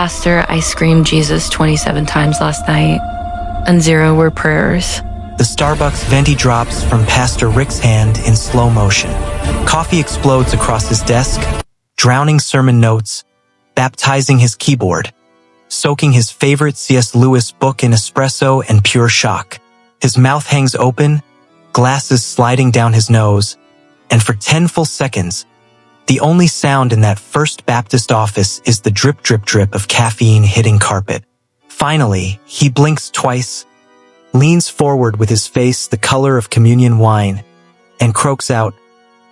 Pastor, I screamed Jesus 27 times last night, and 0 were prayers. The Starbucks venti drops from Pastor Rick's hand in slow motion. Coffee explodes across his desk, drowning sermon notes, baptizing his keyboard, soaking his favorite C.S. Lewis book in espresso and pure shock. His mouth hangs open, glasses sliding down his nose, and for 10 full seconds, the only sound in that First Baptist office is the drip, drip, drip of caffeine hitting carpet. Finally, he blinks twice, leans forward with his face the color of communion wine, and croaks out,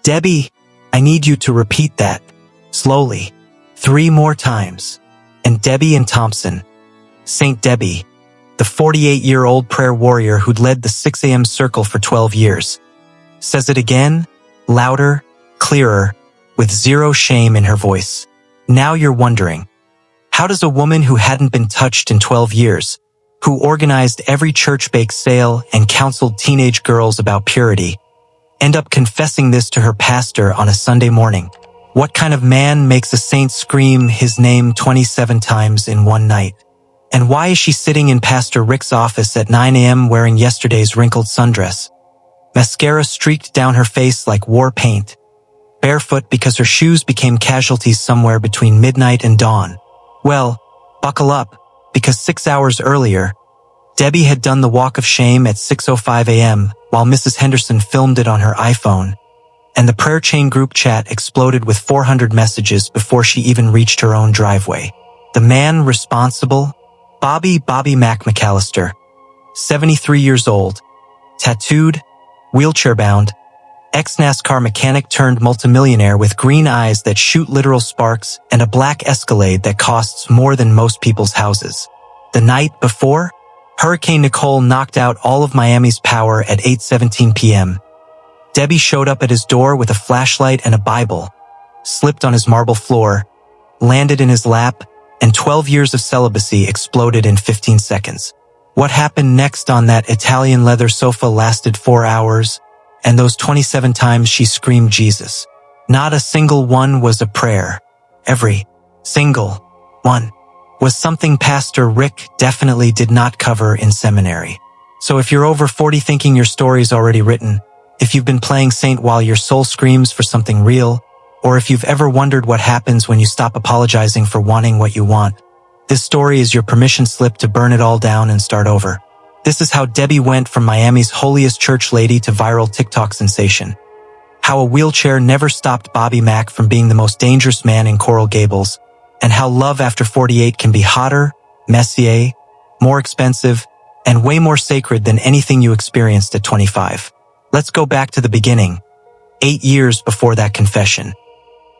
"Debbie, I need you to repeat that, slowly, 3 more times." And Debbie Ann Thompson, Saint Debbie, the 48-year-old prayer warrior who'd led the 6 a.m. circle for 12 years, says it again, louder, clearer, with 0 shame in her voice. Now you're wondering, how does a woman who hadn't been touched in 12 years, who organized every church bake sale and counseled teenage girls about purity, end up confessing this to her pastor on a Sunday morning? What kind of man makes a saint scream his name 27 times in one night? And why is she sitting in Pastor Rick's office at 9 a.m. wearing yesterday's wrinkled sundress? Mascara streaked down her face like war paint, barefoot because her shoes became casualties somewhere between midnight and dawn. Well, buckle up, because 6 hours earlier, Debbie had done the walk of shame at 6:05 a.m. while Mrs. Henderson filmed it on her iPhone, and the prayer chain group chat exploded with 400 messages before she even reached her own driveway. The man responsible, Bobby Mac McAllister, 73 years old, tattooed, wheelchair-bound, ex-NASCAR mechanic turned multimillionaire with green eyes that shoot literal sparks and a black Escalade that costs more than most people's houses. The night before, Hurricane Nicole knocked out all of Miami's power at 8:17 p.m. Debbie showed up at his door with a flashlight and a Bible, slipped on his marble floor, landed in his lap, and 12 years of celibacy exploded in 15 seconds. What happened next on that Italian leather sofa lasted 4 hours, and those 27 times she screamed Jesus. Not a single one was a prayer. Every single one was something Pastor Rick definitely did not cover in seminary. So if you're over 40 thinking your story's already written, if you've been playing saint while your soul screams for something real, or if you've ever wondered what happens when you stop apologizing for wanting what you want, this story is your permission slip to burn it all down and start over. This is how Debbie went from Miami's holiest church lady to viral TikTok sensation. How a wheelchair never stopped Bobby Mac from being the most dangerous man in Coral Gables, and how love after 48 can be hotter, messier, more expensive, and way more sacred than anything you experienced at 25. Let's go back to the beginning, 8 years before that confession.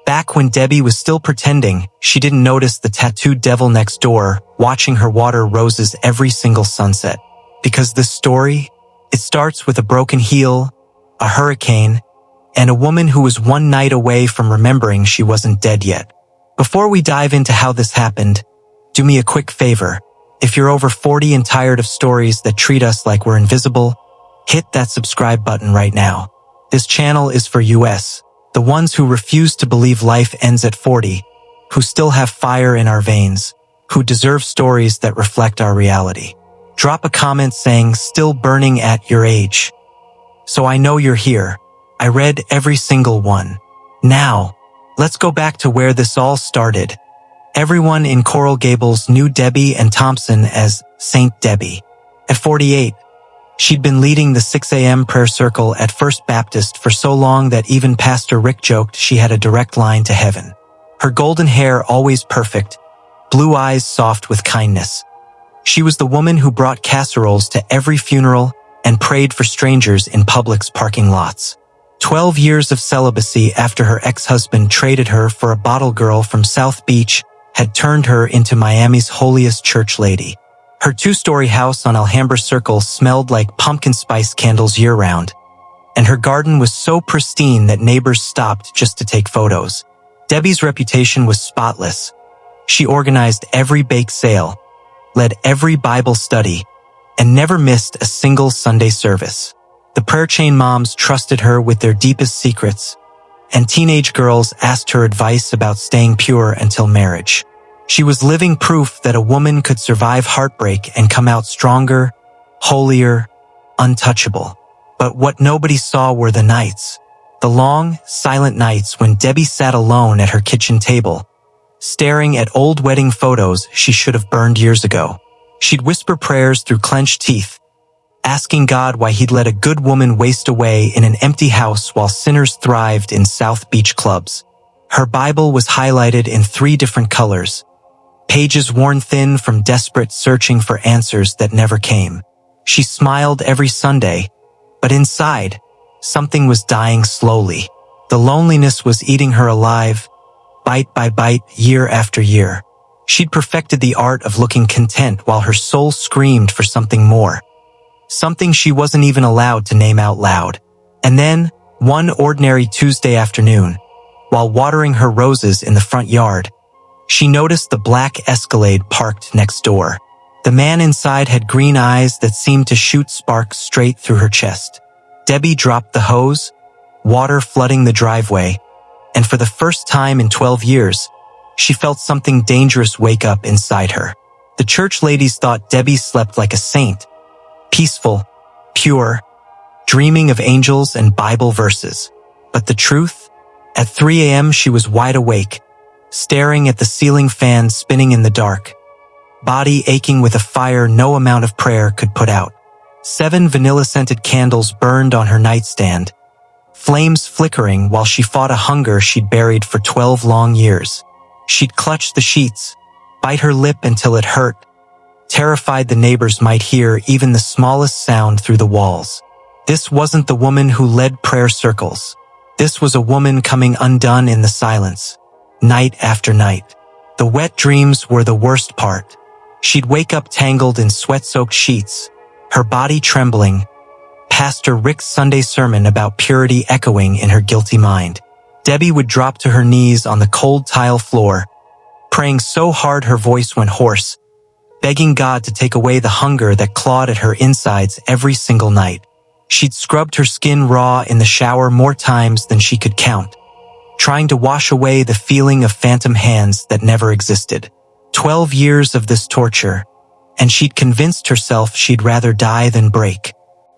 Back when Debbie was still pretending, she didn't notice the tattooed devil next door watching her water roses every single sunset. Because this story, it starts with a broken heel, a hurricane, and a woman who was one night away from remembering she wasn't dead yet. Before we dive into how this happened, do me a quick favor. If you're over 40 and tired of stories that treat us like we're invisible, hit that subscribe button right now. This channel is for us, the ones who refuse to believe life ends at 40, who still have fire in our veins, who deserve stories that reflect our reality. Drop a comment saying still burning at your age. So I know you're here. I read every single one. Now, let's go back to where this all started. Everyone in Coral Gables knew Debbie Ann Thompson as Saint Debbie. At 48, she'd been leading the 6 a.m. prayer circle at First Baptist for so long that even Pastor Rick joked she had a direct line to heaven. Her golden hair always perfect, blue eyes soft with kindness. She was the woman who brought casseroles to every funeral and prayed for strangers in Publix parking lots. 12 years of celibacy after her ex-husband traded her for a bottle girl from South Beach had turned her into Miami's holiest church lady. Her 2-story house on Alhambra Circle smelled like pumpkin spice candles year-round, and her garden was so pristine that neighbors stopped just to take photos. Debbie's reputation was spotless. She organized every bake sale, led every Bible study, and never missed a single Sunday service. The prayer chain moms trusted her with their deepest secrets, and teenage girls asked her advice about staying pure until marriage. She was living proof that a woman could survive heartbreak and come out stronger, holier, untouchable. But what nobody saw were the nights. The long, silent nights when Debbie sat alone at her kitchen table, staring at old wedding photos she should have burned years ago. She'd whisper prayers through clenched teeth, asking God why he'd let a good woman waste away in an empty house while sinners thrived in South Beach clubs. Her Bible was highlighted in 3 different colors, pages worn thin from desperate searching for answers that never came. She smiled every Sunday, but inside, something was dying slowly. The loneliness was eating her alive, bite by bite, year after year. She'd perfected the art of looking content while her soul screamed for something more. Something she wasn't even allowed to name out loud. And then, one ordinary Tuesday afternoon, while watering her roses in the front yard, she noticed the black Escalade parked next door. The man inside had green eyes that seemed to shoot sparks straight through her chest. Debbie dropped the hose, water flooding the driveway, and for the first time in 12 years, she felt something dangerous wake up inside her. The church ladies thought Debbie slept like a saint, peaceful, pure, dreaming of angels and Bible verses. But the truth? At 3 a.m. she was wide awake, staring at the ceiling fan spinning in the dark, body aching with a fire no amount of prayer could put out. 7 vanilla-scented candles burned on her nightstand, flames flickering while she fought a hunger she'd buried for 12 long years. She'd clutch the sheets, bite her lip until it hurt, terrified the neighbors might hear even the smallest sound through the walls. This wasn't the woman who led prayer circles. This was a woman coming undone in the silence, night after night. The wet dreams were the worst part. She'd wake up tangled in sweat-soaked sheets, her body trembling, Pastor Rick's Sunday sermon about purity echoing in her guilty mind. Debbie would drop to her knees on the cold tile floor, praying so hard her voice went hoarse, begging God to take away the hunger that clawed at her insides every single night. She'd scrubbed her skin raw in the shower more times than she could count, trying to wash away the feeling of phantom hands that never existed. 12 years of this torture, and she'd convinced herself she'd rather die than break.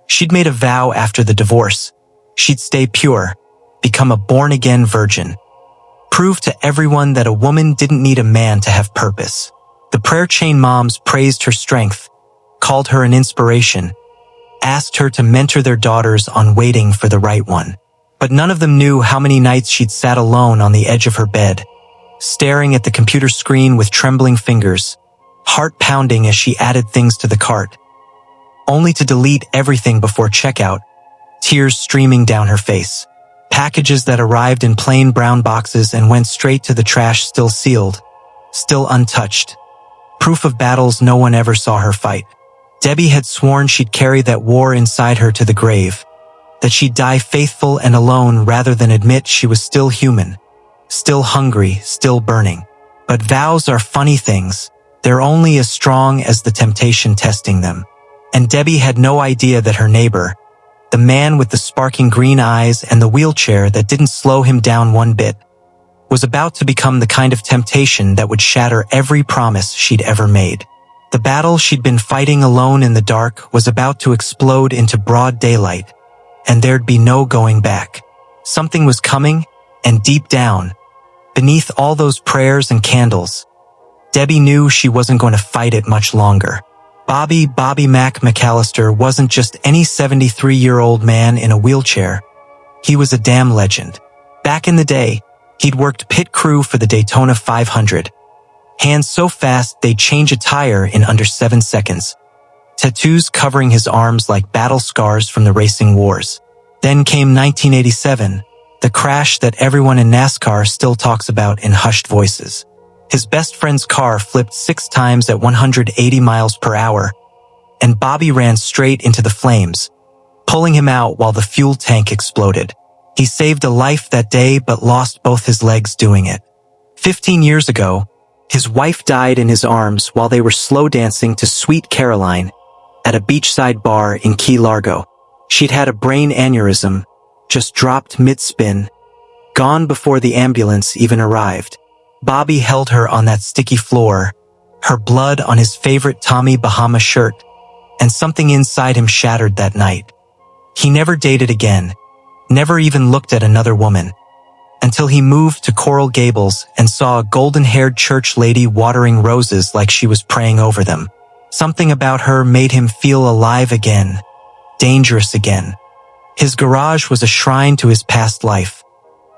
She'd made a vow after the divorce. She'd stay pure, become a born-again virgin, prove to everyone that a woman didn't need a man to have purpose. The prayer chain moms praised her strength, called her an inspiration, asked her to mentor their daughters on waiting for the right one. But none of them knew how many nights she'd sat alone on the edge of her bed, staring at the computer screen with trembling fingers, heart pounding as she added things to the cart, only to delete everything before checkout, tears streaming down her face. Packages that arrived in plain brown boxes and went straight to the trash still sealed, still untouched. Proof of battles no one ever saw her fight. Debbie had sworn she'd carry that war inside her to the grave, that she'd die faithful and alone rather than admit she was still human, still hungry, still burning. But vows are funny things. They're only as strong as the temptation testing them. And Debbie had no idea that her neighbor, the man with the sparking green eyes and the wheelchair that didn't slow him down one bit, was about to become the kind of temptation that would shatter every promise she'd ever made. The battle she'd been fighting alone in the dark was about to explode into broad daylight, and there'd be no going back. Something was coming, and deep down, beneath all those prayers and candles, Debbie knew she wasn't going to fight it much longer. Bobby Mac McAllister wasn't just any 73-year-old man in a wheelchair. He was a damn legend. Back in the day, he'd worked pit crew for the Daytona 500. Hands so fast they'd change a tire in under 7 seconds. Tattoos covering his arms like battle scars from the racing wars. Then came 1987, the crash that everyone in NASCAR still talks about in hushed voices. His best friend's car flipped 6 times at 180 miles per hour, and Bobby ran straight into the flames, pulling him out while the fuel tank exploded. He saved a life that day but lost both his legs doing it. 15 years ago, his wife died in his arms while they were slow dancing to Sweet Caroline at a beachside bar in Key Largo. She'd had a brain aneurysm, just dropped mid-spin, gone before the ambulance even arrived. Bobby held her on that sticky floor, her blood on his favorite Tommy Bahama shirt, and something inside him shattered that night. He never dated again, never even looked at another woman, until he moved to Coral Gables and saw a golden-haired church lady watering roses like she was praying over them. Something about her made him feel alive again, dangerous again. His garage was a shrine to his past life.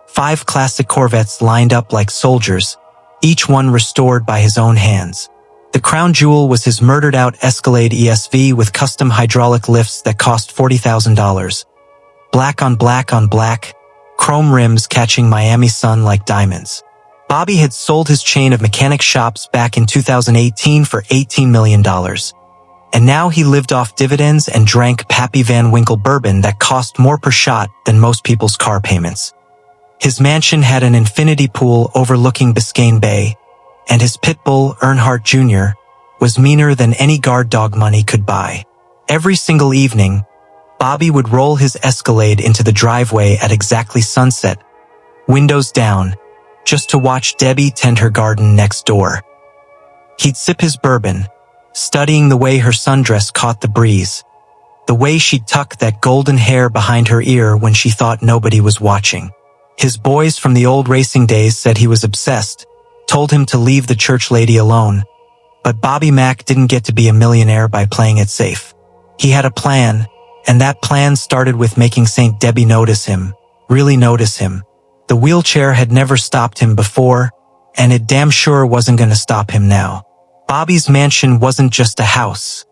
5 classic Corvettes lined up like soldiers, each one restored by his own hands. The crown jewel was his murdered-out Escalade ESV with custom hydraulic lifts that cost $40,000. Black on black on black, chrome rims catching Miami sun like diamonds. Bobby had sold his chain of mechanic shops back in 2018 for $18 million. And now he lived off dividends and drank Pappy Van Winkle bourbon that cost more per shot than most people's car payments. His mansion had an infinity pool overlooking Biscayne Bay, and his pit bull, Earnhardt Jr., was meaner than any guard dog money could buy. Every single evening, Bobby would roll his Escalade into the driveway at exactly sunset, windows down, just to watch Debbie tend her garden next door. He'd sip his bourbon, studying the way her sundress caught the breeze, the way she'd tuck that golden hair behind her ear when she thought nobody was watching. His boys from the old racing days said he was obsessed, told him to leave the church lady alone. But Bobby Mack didn't get to be a millionaire by playing it safe. He had a plan, and that plan started with making St. Debbie notice him, really notice him. The wheelchair had never stopped him before, and it damn sure wasn't going to stop him now. Bobby's mansion wasn't just a house.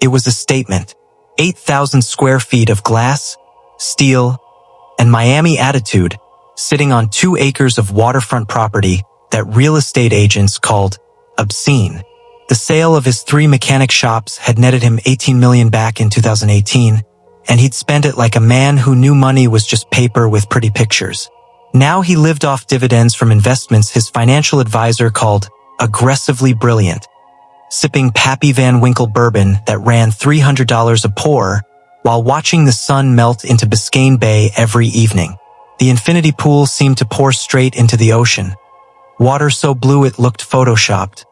It was a statement. 8,000 square feet of glass, steel, and Miami attitude, sitting on 2 acres of waterfront property that real estate agents called obscene. The sale of his 3 mechanic shops had netted him $18 million back in 2018, and he'd spent it like a man who knew money was just paper with pretty pictures. Now he lived off dividends from investments his financial advisor called aggressively brilliant, sipping Pappy Van Winkle bourbon that ran $300 a pour while watching the sun melt into Biscayne Bay every evening. The infinity pool seemed to pour straight into the ocean, water so blue it looked photoshopped,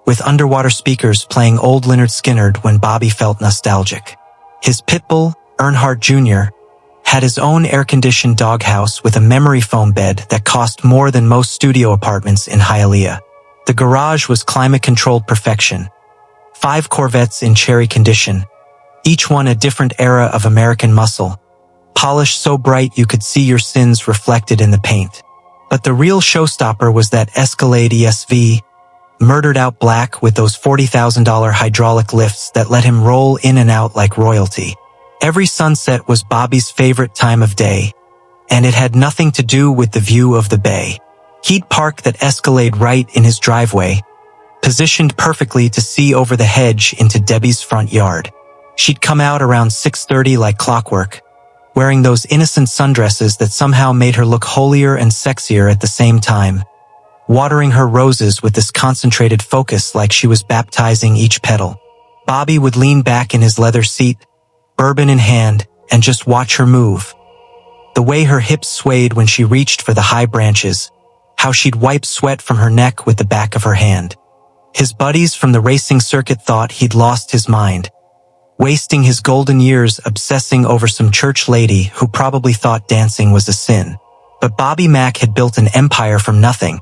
with underwater speakers playing old Lynyrd Skynyrd when Bobby felt nostalgic. His pit bull, Earnhardt Jr., had his own air-conditioned doghouse with a memory foam bed that cost more than most studio apartments in Hialeah. The garage was climate-controlled perfection. 5 Corvettes in cherry condition, each one a different era of American muscle, polished so bright you could see your sins reflected in the paint. But the real showstopper was that Escalade ESV, murdered out black with those $40,000 hydraulic lifts that let him roll in and out like royalty. Every sunset was Bobby's favorite time of day, and it had nothing to do with the view of the bay. He'd park that Escalade right in his driveway, positioned perfectly to see over the hedge into Debbie's front yard. She'd come out around 6:30 like clockwork, wearing those innocent sundresses that somehow made her look holier and sexier at the same time, watering her roses with this concentrated focus like she was baptizing each petal. Bobby would lean back in his leather seat, bourbon in hand, and just watch her move. The way her hips swayed when she reached for the high branches, how she'd wipe sweat from her neck with the back of her hand. His buddies from the racing circuit thought he'd lost his mind, wasting his golden years obsessing over some church lady who probably thought dancing was a sin. But Bobby Mack had built an empire from nothing,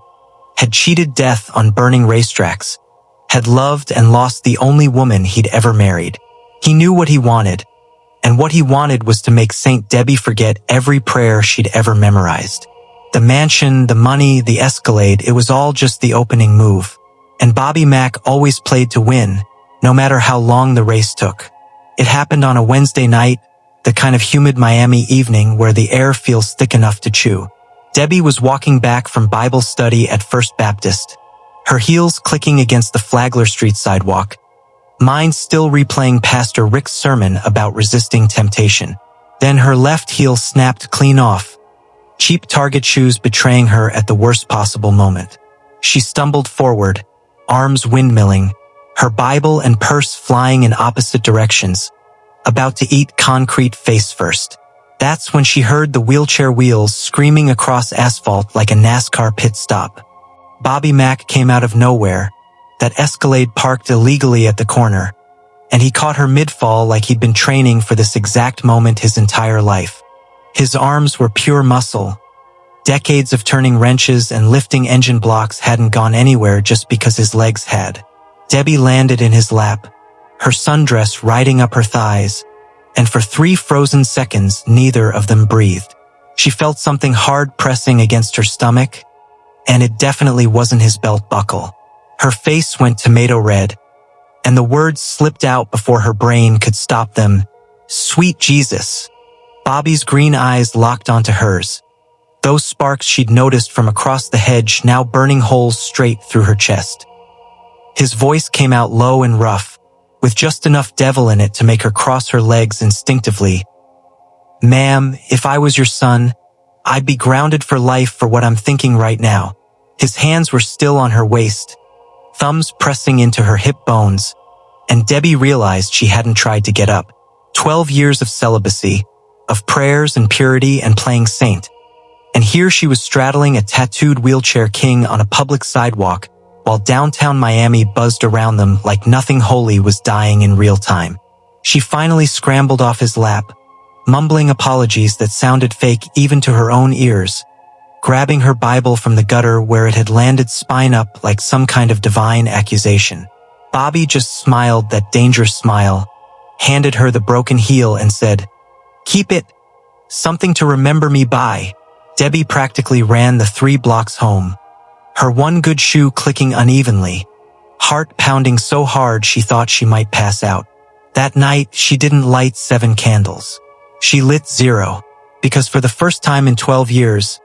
had cheated death on burning racetracks, had loved and lost the only woman he'd ever married. He knew what he wanted, and what he wanted was to make St. Debbie forget every prayer she'd ever memorized. The mansion, the money, the Escalade, it was all just the opening move. And Bobby Mack always played to win, no matter how long the race took. It happened on a Wednesday night, the kind of humid Miami evening where the air feels thick enough to chew. Debbie was walking back from Bible study at First Baptist, her heels clicking against the Flagler Street sidewalk, mind still replaying Pastor Rick's sermon about resisting temptation. Then her left heel snapped clean off, cheap Target shoes betraying her at the worst possible moment. She stumbled forward, arms windmilling, her Bible and purse flying in opposite directions, about to eat concrete face first. That's when she heard the wheelchair wheels screaming across asphalt like a NASCAR pit stop. Bobby Mack came out of nowhere, that Escalade parked illegally at the corner, and he caught her mid-fall like he'd been training for this exact moment his entire life. His arms were pure muscle. Decades of turning wrenches and lifting engine blocks hadn't gone anywhere just because his legs had. Debbie landed in his lap, her sundress riding up her thighs, and for 3 frozen seconds, neither of them breathed. She felt something hard pressing against her stomach, and it definitely wasn't his belt buckle. Her face went tomato red, and the words slipped out before her brain could stop them. Sweet Jesus. Bobby's green eyes locked onto hers, those sparks she'd noticed from across the hedge now burning holes straight through her chest. His voice came out low and rough, with just enough devil in it to make her cross her legs instinctively. Ma'am, if I was your son, I'd be grounded for life for what I'm thinking right now. His hands were still on her waist, thumbs pressing into her hip bones, and Debbie realized she hadn't tried to get up. 12 years of celibacy, of prayers and purity and playing saint. And here she was straddling a tattooed wheelchair king on a public sidewalk, while downtown Miami buzzed around them like nothing holy was dying in real time. She finally scrambled off his lap, mumbling apologies that sounded fake even to her own ears, grabbing her Bible from the gutter where it had landed spine up like some kind of divine accusation. Bobby just smiled that dangerous smile, handed her the broken heel and said, "Keep it. Something to remember me by." Debbie practically ran the 3 blocks home, her one good shoe clicking unevenly, heart pounding so hard she thought she might pass out. That night, she didn't light 7 candles. She lit 0, because for the first time in 12 years,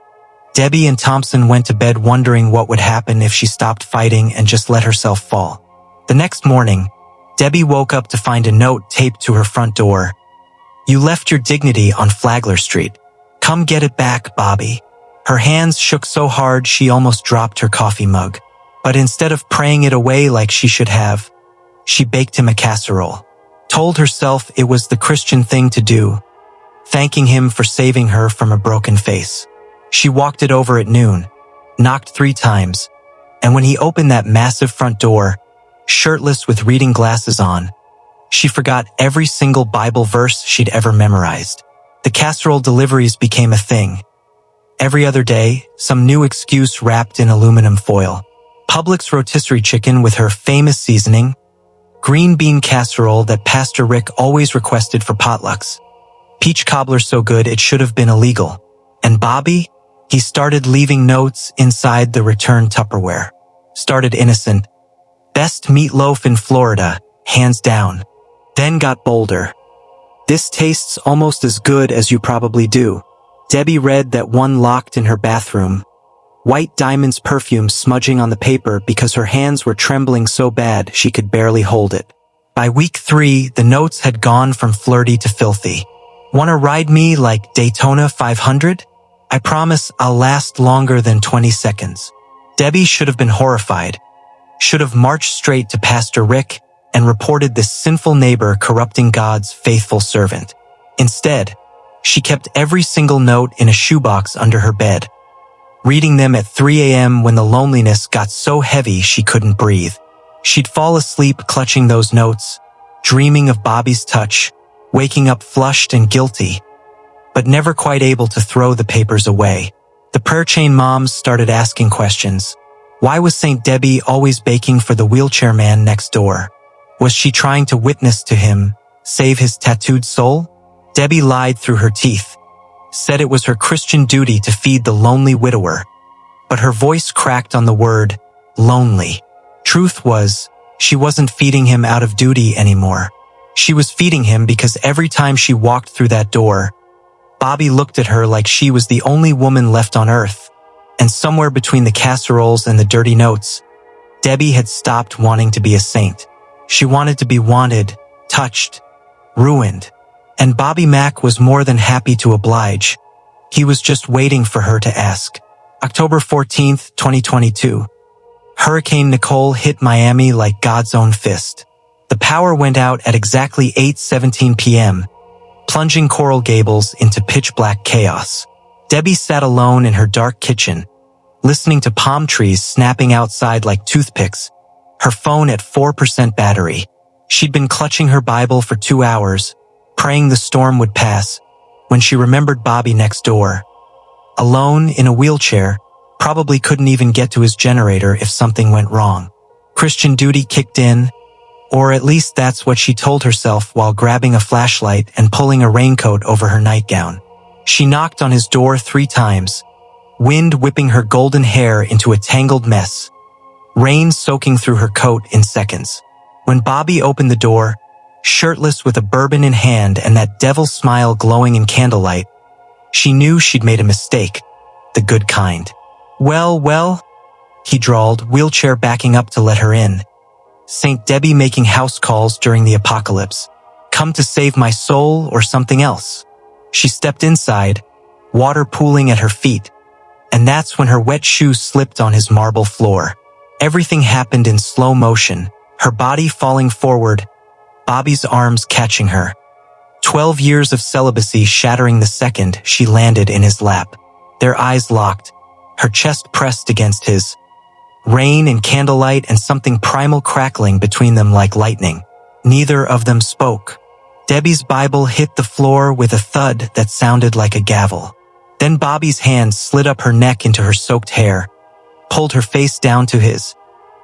Debbie and Thompson went to bed wondering what would happen if she stopped fighting and just let herself fall. The next morning, Debbie woke up to find a note taped to her front door. "You left your dignity on Flagler Street. Come get it back, Bobby." Her hands shook so hard she almost dropped her coffee mug. But instead of praying it away like she should have, she baked him a casserole, told herself it was the Christian thing to do, thanking him for saving her from a broken face. She walked it over at noon, knocked 3 times, and when he opened that massive front door, shirtless with reading glasses on, she forgot every single Bible verse she'd ever memorized. The casserole deliveries became a thing. Every other day, some new excuse wrapped in aluminum foil. Publix rotisserie chicken with her famous seasoning, green bean casserole that Pastor Rick always requested for potlucks, peach cobbler so good it should have been illegal. And Bobby? He started leaving notes inside the returned Tupperware. Started innocent. Best meatloaf in Florida, hands down. Then got bolder. This tastes almost as good as you probably do. Debbie read that one locked in her bathroom. White Diamond's perfume smudging on the paper because her hands were trembling so bad she could barely hold it. By week 3, the notes had gone from flirty to filthy. "Wanna ride me like Daytona 500? I promise I'll last longer than 20 seconds. Debbie should have been horrified. Should have marched straight to Pastor Rick and reported this sinful neighbor corrupting God's faithful servant. Instead, she kept every single note in a shoebox under her bed, reading them at 3 a.m. when the loneliness got so heavy she couldn't breathe. She'd fall asleep clutching those notes, dreaming of Bobby's touch, waking up flushed and guilty, but never quite able to throw the papers away. The prayer chain moms started asking questions. Why was St. Debbie always baking for the wheelchair man next door? Was she trying to witness to him, save his tattooed soul? Debbie lied through her teeth, said it was her Christian duty to feed the lonely widower, but her voice cracked on the word, lonely. Truth was, she wasn't feeding him out of duty anymore. She was feeding him because every time she walked through that door, Bobby looked at her like she was the only woman left on earth, and somewhere between the casseroles and the dirty notes, Debbie had stopped wanting to be a saint. She wanted to be wanted, touched, ruined. And Bobby Mack was more than happy to oblige. He was just waiting for her to ask. October 14th, 2022. Hurricane Nicole hit Miami like God's own fist. The power went out at exactly 8:17 p.m., plunging Coral Gables into pitch-black chaos. Debbie sat alone in her dark kitchen, listening to palm trees snapping outside like toothpicks, her phone at 4% battery. She'd been clutching her Bible for 2 hours, praying the storm would pass, when she remembered Bobby next door. Alone, in a wheelchair, probably couldn't even get to his generator if something went wrong. Christian duty kicked in, or at least that's what she told herself while grabbing a flashlight and pulling a raincoat over her nightgown. She knocked on his door 3 times, wind whipping her golden hair into a tangled mess, rain soaking through her coat in seconds. When Bobby opened the door, shirtless with a bourbon in hand and that devil smile glowing in candlelight, she knew she'd made a mistake, the good kind. Well, he drawled, wheelchair backing up to let her in. St. Debbie making house calls during the apocalypse. Come to save my soul or something else. She stepped inside, water pooling at her feet, and that's when her wet shoe slipped on his marble floor. Everything happened in slow motion, her body falling forward, Bobby's arms catching her. 12 years of celibacy shattering the second she landed in his lap. Their eyes locked, her chest pressed against his. Rain and candlelight and something primal crackling between them like lightning. Neither of them spoke. Debbie's Bible hit the floor with a thud that sounded like a gavel. Then Bobby's hand slid up her neck into her soaked hair, pulled her face down to his,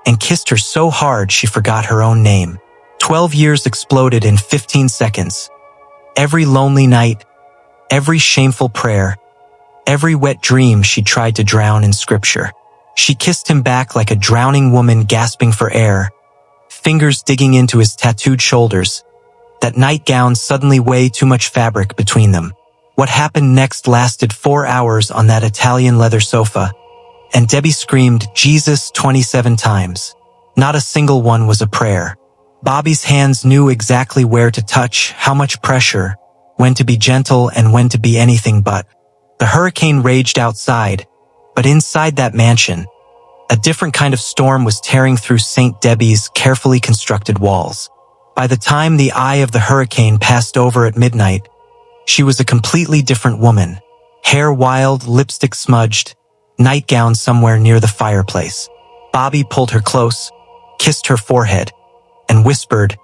and kissed her so hard she forgot her own name. 12 years exploded in 15 seconds. Every lonely night, every shameful prayer, every wet dream she tried to drown in scripture. She kissed him back like a drowning woman gasping for air, fingers digging into his tattooed shoulders. That nightgown suddenly way too much fabric between them. What happened next lasted 4 hours on that Italian leather sofa, and Debbie screamed Jesus 27 times. Not a single one was a prayer. Bobby's hands knew exactly where to touch, how much pressure, when to be gentle and when to be anything but. The hurricane raged outside, but inside that mansion, a different kind of storm was tearing through St. Debbie's carefully constructed walls. By the time the eye of the hurricane passed over at midnight, she was a completely different woman. Hair wild, lipstick smudged, nightgown somewhere near the fireplace. Bobby pulled her close, kissed her forehead, and whispered,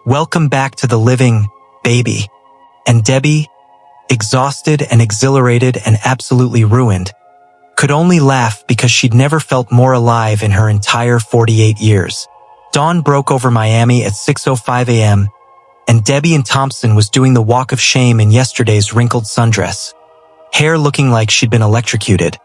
"Welcome back to the living, baby." And Debbie, exhausted and exhilarated and absolutely ruined, could only laugh because she'd never felt more alive in her entire 48 years. Dawn broke over Miami at 6:05 a.m., and Debbie Ann Thompson was doing the walk of shame in yesterday's wrinkled sundress, hair looking like she'd been electrocuted.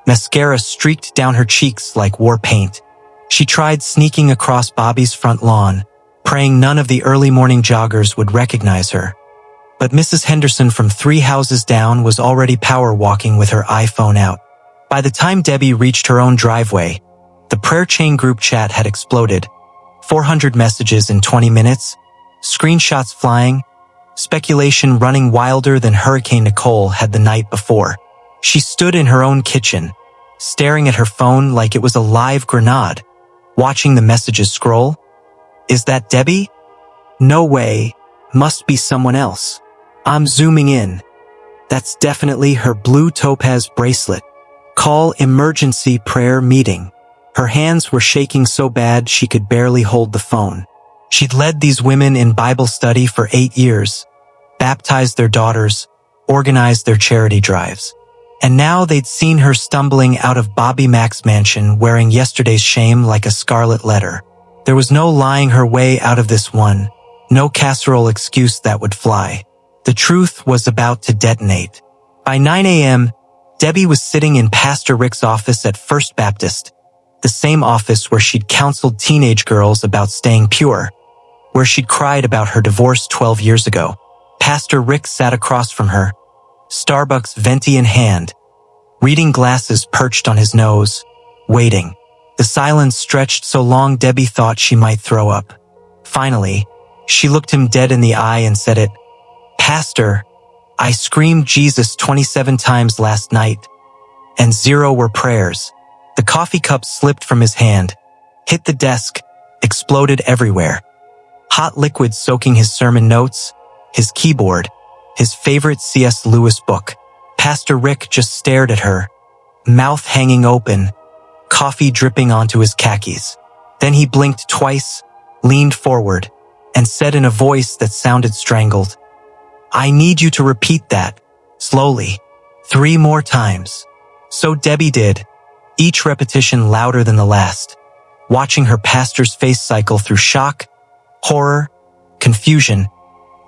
Mascara streaked down her cheeks like war paint. She tried sneaking across Bobby's front lawn, praying none of the early morning joggers would recognize her. But Mrs. Henderson from 3 houses down was already power walking with her iPhone out. By the time Debbie reached her own driveway, the prayer chain group chat had exploded. 400 messages in 20 minutes, screenshots flying, speculation running wilder than Hurricane Nicole had the night before. She stood in her own kitchen, staring at her phone like it was a live grenade, watching the messages scroll. Is that Debbie? No way. Must be someone else. I'm zooming in. That's definitely her blue topaz bracelet. Call emergency prayer meeting. Her hands were shaking so bad she could barely hold the phone. She'd led these women in Bible study for 8 years, baptized their daughters, organized their charity drives. And now they'd seen her stumbling out of Bobby Mac's mansion wearing yesterday's shame like a scarlet letter. There was no lying her way out of this one, no casserole excuse that would fly. The truth was about to detonate. By 9 a.m., Debbie was sitting in Pastor Rick's office at First Baptist, the same office where she'd counseled teenage girls about staying pure, where she'd cried about her divorce 12 years ago. Pastor Rick sat across from her, Starbucks venti in hand, reading glasses perched on his nose, waiting. The silence stretched so long Debbie thought she might throw up. Finally, she looked him dead in the eye and said it. Pastor, I screamed Jesus 27 times last night, and 0 were prayers. The coffee cup slipped from his hand, hit the desk, exploded everywhere. Hot liquid soaking his sermon notes, his keyboard, his favorite C.S. Lewis book. Pastor Rick just stared at her, mouth hanging open, coffee dripping onto his khakis. Then he blinked twice, leaned forward, and said in a voice that sounded strangled, "I need you to repeat that, slowly, 3 more times." So Debbie did, each repetition louder than the last, watching her pastor's face cycle through shock, horror, confusion,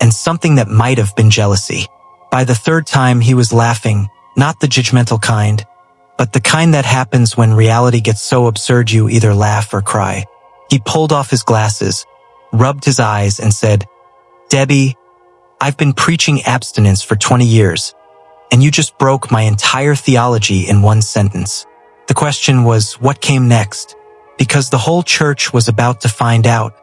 and something that might have been jealousy. By the 3rd time, he was laughing, not the judgmental kind, but the kind that happens when reality gets so absurd you either laugh or cry. He pulled off his glasses, rubbed his eyes, and said, "Debbie, I've been preaching abstinence for 20 years, and you just broke my entire theology in 1 sentence." The question was, what came next? Because the whole church was about to find out,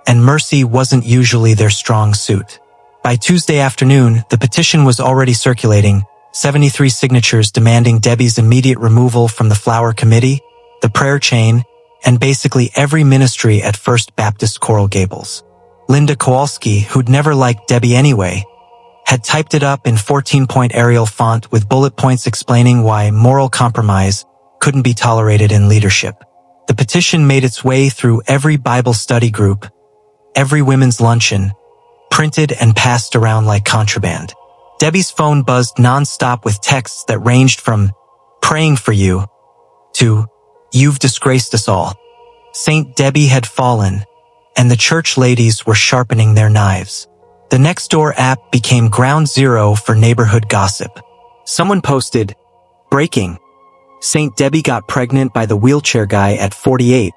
and mercy wasn't usually their strong suit. By Tuesday afternoon, the petition was already circulating, 73 signatures demanding Debbie's immediate removal from the Flower Committee, the prayer chain, and basically every ministry at First Baptist Coral Gables. Linda Kowalski, who'd never liked Debbie anyway, had typed it up in 14-point Arial font with bullet points explaining why moral compromise couldn't be tolerated in leadership. The petition made its way through every Bible study group, every women's luncheon, printed and passed around like contraband. Debbie's phone buzzed nonstop with texts that ranged from "praying for you" to "you've disgraced us all." Saint Debbie had fallen, and the church ladies were sharpening their knives. The Nextdoor app became ground zero for neighborhood gossip. Someone posted, "Breaking. Saint Debbie got pregnant by the wheelchair guy at 48.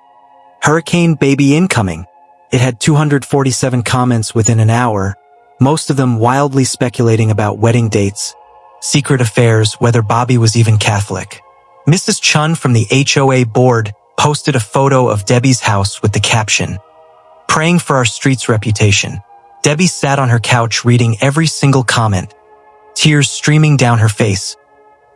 Hurricane baby incoming." It had 247 comments within an hour, most of them wildly speculating about wedding dates, secret affairs, whether Bobby was even Catholic. Mrs. Chun from the HOA board posted a photo of Debbie's house with the caption, "Praying for our street's reputation." Debbie sat on her couch reading every single comment, tears streaming down her face,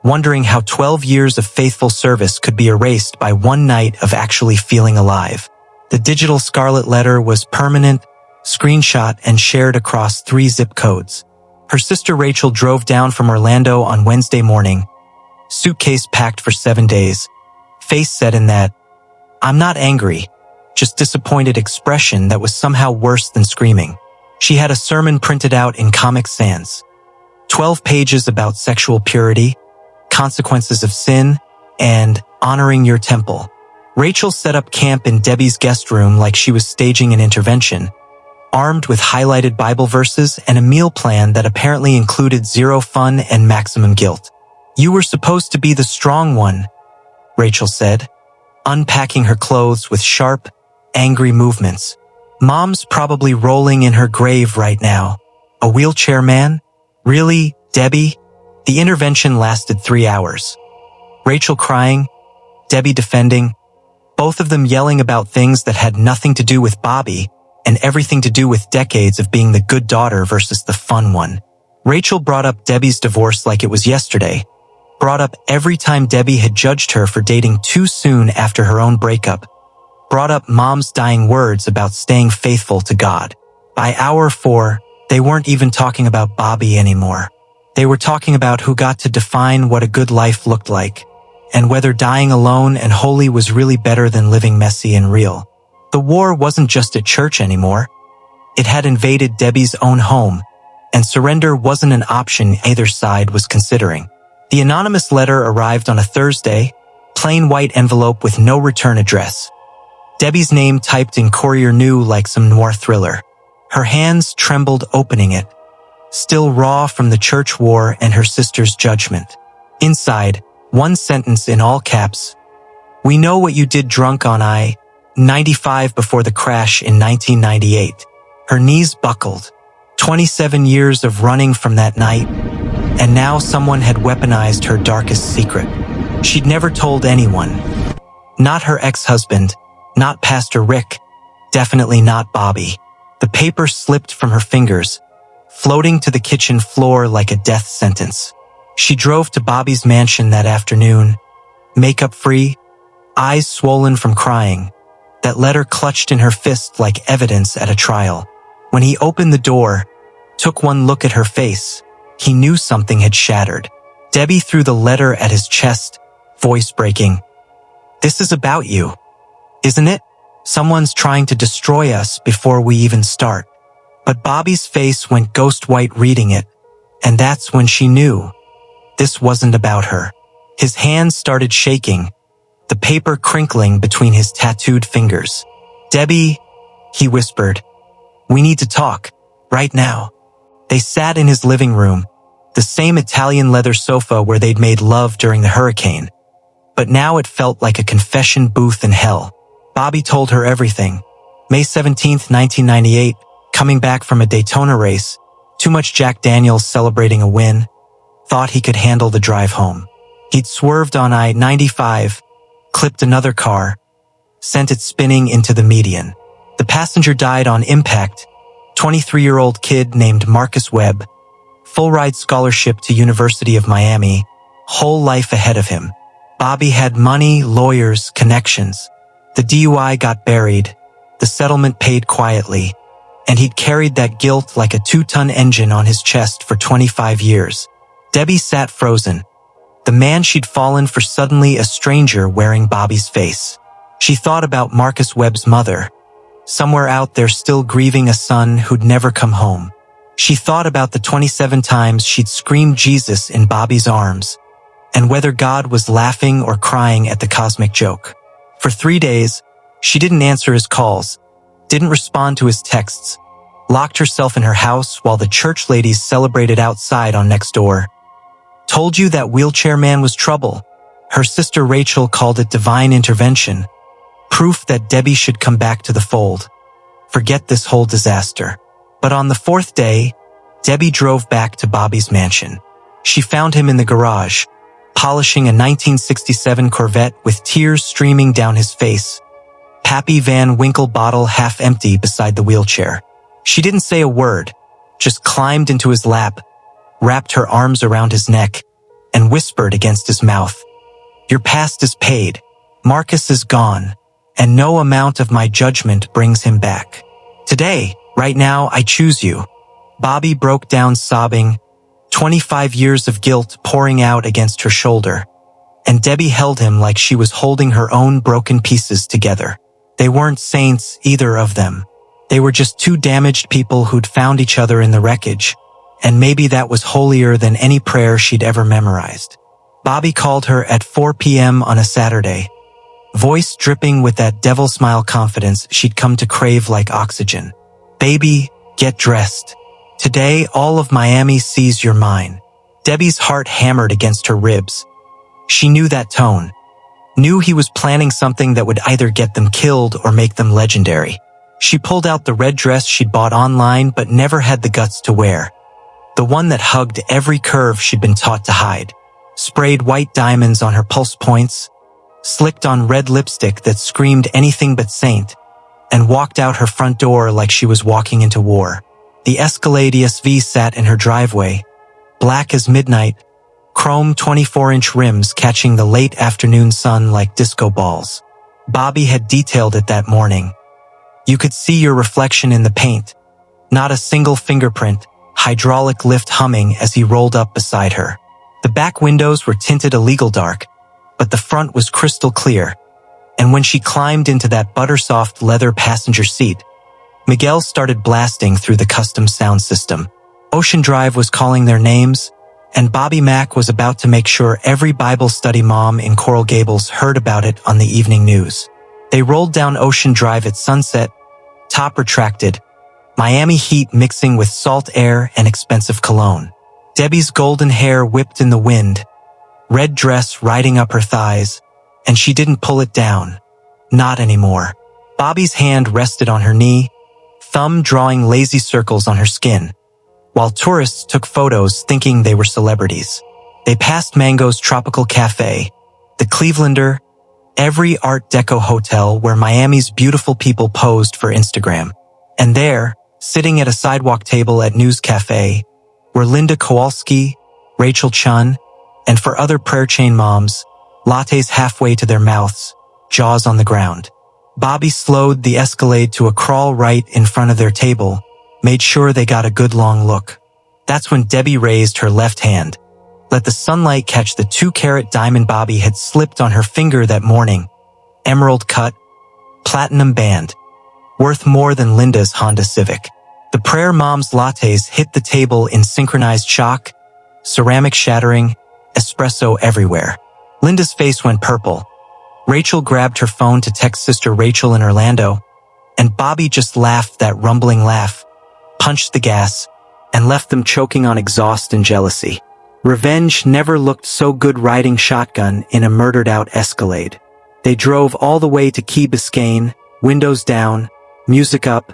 wondering how 12 years of faithful service could be erased by one night of actually feeling alive. The digital scarlet letter was permanent, screenshot, and shared across 3 zip codes. Her sister Rachel drove down from Orlando on Wednesday morning, suitcase packed for 7 days, face set in that, "I'm not angry," just disappointed expression that was somehow worse than screaming. She had a sermon printed out in Comic Sans. 12 pages about sexual purity, consequences of sin, and honoring your temple. Rachel set up camp in Debbie's guest room like she was staging an intervention, armed with highlighted Bible verses and a meal plan that apparently included 0 fun and maximum guilt. "You were supposed to be the strong one," Rachel said, unpacking her clothes with sharp, angry movements. "Mom's probably rolling in her grave right now. A wheelchair man? Really, Debbie?" The intervention lasted 3 hours. Rachel crying, Debbie defending, both of them yelling about things that had nothing to do with Bobby and everything to do with decades of being the good daughter versus the fun one. Rachel brought up Debbie's divorce like it was yesterday, brought up every time Debbie had judged her for dating too soon after her own breakup, brought up Mom's dying words about staying faithful to God. By hour 4, they weren't even talking about Bobby anymore. They were talking about who got to define what a good life looked like, and whether dying alone and holy was really better than living messy and real. The war wasn't just at church anymore. It had invaded Debbie's own home, and surrender wasn't an option either side was considering. The anonymous letter arrived on a Thursday, plain white envelope with no return address. Debbie's name typed in Courier New like some noir thriller. Her hands trembled opening it, still raw from the church war and her sister's judgment. Inside, one sentence in all caps, "We know what you did drunk on I-95 before the crash in 1998. Her knees buckled. 27 years of running from that night, and now someone had weaponized her darkest secret. She'd never told anyone. Not her ex-husband, not Pastor Rick, definitely not Bobby." The paper slipped from her fingers, floating to the kitchen floor like a death sentence. She drove to Bobby's mansion that afternoon, makeup-free, eyes swollen from crying, that letter clutched in her fist like evidence at a trial. When he opened the door, took one look at her face, he knew something had shattered. Debbie threw the letter at his chest, voice breaking. This is about you, isn't it? Someone's trying to destroy us before we even start. But Bobby's face went ghost white reading it, and that's when she knew this wasn't about her. His hands started shaking, the paper crinkling between his tattooed fingers. "Debbie," he whispered, "we need to talk, right now." They sat in his living room, the same Italian leather sofa where they'd made love during the hurricane. But now it felt like a confession booth in hell. Bobby told her everything. May 17th, 1998, coming back from a Daytona race, too much Jack Daniels celebrating a win, thought he could handle the drive home. He'd swerved on I-95, clipped another car, sent it spinning into the median. The passenger died on impact, 23-year-old kid named Marcus Webb, full-ride scholarship to University of Miami, whole life ahead of him. Bobby had money, lawyers, connections. The DUI got buried, the settlement paid quietly, and he'd carried that guilt like a 2-ton engine on his chest for 25 years. Debbie sat frozen, the man she'd fallen for suddenly a stranger wearing Bobby's face. She thought about Marcus Webb's mother, somewhere out there still grieving a son who'd never come home. She thought about the 27 times she'd screamed Jesus in Bobby's arms, and whether God was laughing or crying at the cosmic joke. For 3 days, she didn't answer his calls, didn't respond to his texts, locked herself in her house while the church ladies celebrated outside on Nextdoor. Told you that wheelchair man was trouble. Her sister Rachel called it divine intervention, proof that Debbie should come back to the fold. Forget this whole disaster. But on the 4th day, Debbie drove back to Bobby's mansion. She found him in the garage, polishing a 1967 Corvette with tears streaming down his face, Pappy Van Winkle bottle half empty beside the wheelchair. She didn't say a word, just climbed into his lap, wrapped her arms around his neck, and whispered against his mouth, "Your past is paid. Marcus is gone, and no amount of my judgment brings him back. Today, right now, I choose you." Bobby broke down sobbing, 25 years of guilt pouring out against her shoulder, and Debbie held him like she was holding her own broken pieces together. They weren't saints, either of them. They were just two damaged people who'd found each other in the wreckage, and maybe that was holier than any prayer she'd ever memorized. Bobby called her at 4 p.m. on a Saturday, voice dripping with that devil smile confidence she'd come to crave like oxygen. "Baby, get dressed. Today, all of Miami sees you're mine." Debbie's heart hammered against her ribs. She knew that tone, knew he was planning something that would either get them killed or make them legendary. She pulled out the red dress she'd bought online but never had the guts to wear, the one that hugged every curve she'd been taught to hide, sprayed white diamonds on her pulse points, slicked on red lipstick that screamed anything but saint, and walked out her front door like she was walking into war. The Escalade ESV sat in her driveway, black as midnight, chrome 24-inch rims catching the late afternoon sun like disco balls. Bobby had detailed it that morning. You could see your reflection in the paint, not a single fingerprint, hydraulic lift humming as he rolled up beside her. The back windows were tinted a legal dark, but the front was crystal clear, and when she climbed into that buttersoft leather passenger seat, Miguel started blasting through the custom sound system. Ocean Drive was calling their names, and Bobby Mack was about to make sure every Bible study mom in Coral Gables heard about it on the evening news. They rolled down Ocean Drive at sunset, top retracted, Miami heat mixing with salt air and expensive cologne. Debbie's golden hair whipped in the wind, red dress riding up her thighs, and she didn't pull it down. Not anymore. Bobby's hand rested on her knee, thumb drawing lazy circles on her skin, while tourists took photos thinking they were celebrities. They passed Mango's Tropical Cafe, the Clevelander, every Art Deco hotel where Miami's beautiful people posed for Instagram. And there, sitting at a sidewalk table at News Cafe, were Linda Kowalski, Rachel Chun, and for other prayer chain moms, lattes halfway to their mouths, jaws on the ground. Bobby slowed the Escalade to a crawl right in front of their table, made sure they got a good long look. That's when Debbie raised her left hand, let the sunlight catch the 2-carat diamond Bobby had slipped on her finger that morning. Emerald cut, platinum band, worth more than Linda's Honda Civic. The prayer mom's lattes hit the table in synchronized shock, ceramic shattering, espresso everywhere. Linda's face went purple. Rachel grabbed her phone to text sister Rachel in Orlando, and Bobby just laughed that rumbling laugh, punched the gas, and left them choking on exhaust and jealousy. Revenge never looked so good riding shotgun in a murdered-out Escalade. They drove all the way to Key Biscayne, windows down, music up,